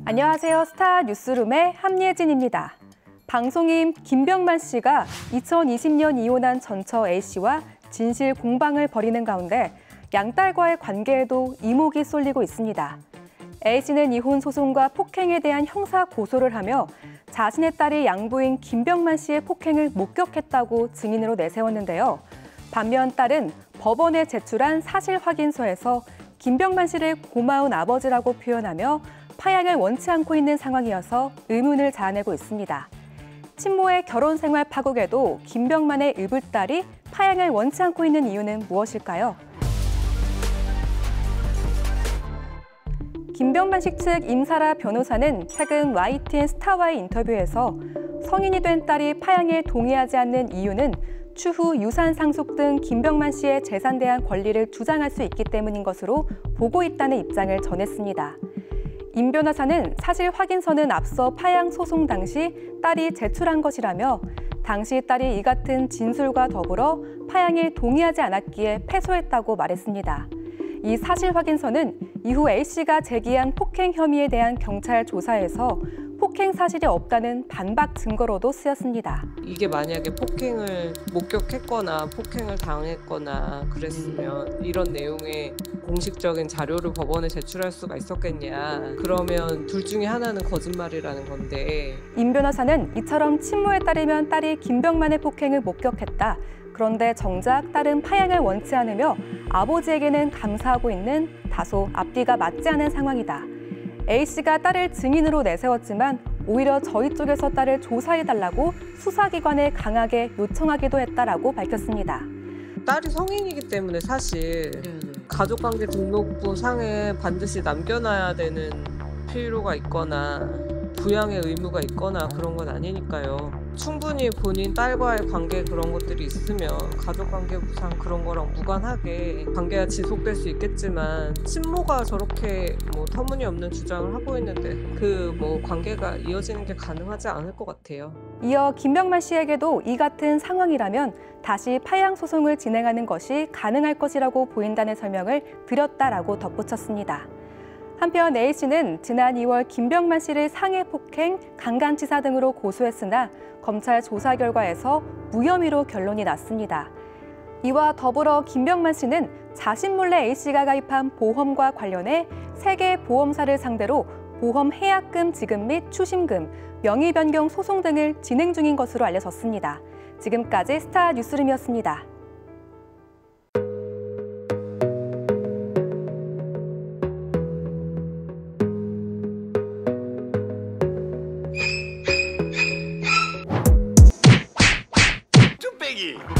안녕하세요. 스타 뉴스룸의 함예진입니다. 방송인 김병만 씨가 2020년 이혼한 전처 A씨와 진실 공방을 벌이는 가운데 양딸과의 관계에도 이목이 쏠리고 있습니다. A씨는 이혼 소송과 폭행에 대한 형사 고소를 하며 자신의 딸이 양부인 김병만 씨의 폭행을 목격했다고 증인으로 내세웠는데요. 반면 딸은 법원에 제출한 사실 확인서에서 김병만 씨를 고마운 아버지라고 표현하며 파양을 원치 않고 있는 상황이어서 의문을 자아내고 있습니다. 친모의 결혼 생활 파국에도 김병만의 의붓딸이 파양을 원치 않고 있는 이유는 무엇일까요? 김병만 씨 측 임사라 변호사는 최근 YTN 스타와의 인터뷰에서 성인이 된 딸이 파양에 동의하지 않는 이유는 추후 유산 상속 등 김병만 씨의 재산에 대한 권리를 주장할 수 있기 때문인 것으로 보고 있다는 입장을 전했습니다. 임 변호사는 사실 확인서는 앞서 파양 소송 당시 딸이 제출한 것이라며 당시 딸이 이 같은 진술과 더불어 파양에 동의하지 않았기에 패소했다고 말했습니다. 이 사실 확인서는 이후 A씨가 제기한 폭행 혐의에 대한 경찰 조사에서 폭행 사실이 없다는 반박 증거로도 쓰였습니다. 이게 만약에 폭행을 목격했거나 폭행을 당했거나 그랬으면 이런 내용의 공식적인 자료를 법원에 제출할 수가 있었겠냐. 그러면 둘 중에 하나는 거짓말이라는 건데. 임 변호사는 이처럼 친모에 따르면 딸이 김병만의 폭행을 목격했다. 그런데 정작 딸은 파양을 원치 않으며 아버지에게는 감사하고 있는 다소 앞뒤가 맞지 않은 상황이다. A씨가 딸을 증인으로 내세웠지만 오히려 저희 쪽에서 딸을 조사해달라고 수사기관에 강하게 요청하기도 했다라고 밝혔습니다. 딸이 성인이기 때문에 사실 가족관계 등록부 상에 반드시 남겨놔야 되는 필요가 있거나 부양의 의무가 있거나 그런 건 아니니까요. 충분히 본인 딸과의 관계 그런 것들이 있으면 가족관계부상 그런 거랑 무관하게 관계가 지속될 수 있겠지만 친모가 저렇게 터무니없는 주장을 하고 있는데 그 관계가 이어지는 게 가능하지 않을 것 같아요. 이어 김병만 씨에게도 이 같은 상황이라면 다시 파양 소송을 진행하는 것이 가능할 것이라고 보인다는 설명을 드렸다라고 덧붙였습니다. 한편 A씨는 지난 2월 김병만 씨를 상해 폭행, 강간치사 등으로 고소했으나 검찰 조사 결과에서 무혐의로 결론이 났습니다. 이와 더불어 김병만 씨는 자신 몰래 A씨가 가입한 보험과 관련해 3개 보험사를 상대로 보험 해약금 지급 및 추심금, 명의 변경 소송 등을 진행 중인 것으로 알려졌습니다. 지금까지 스타 뉴스룸이었습니다. 뚝배기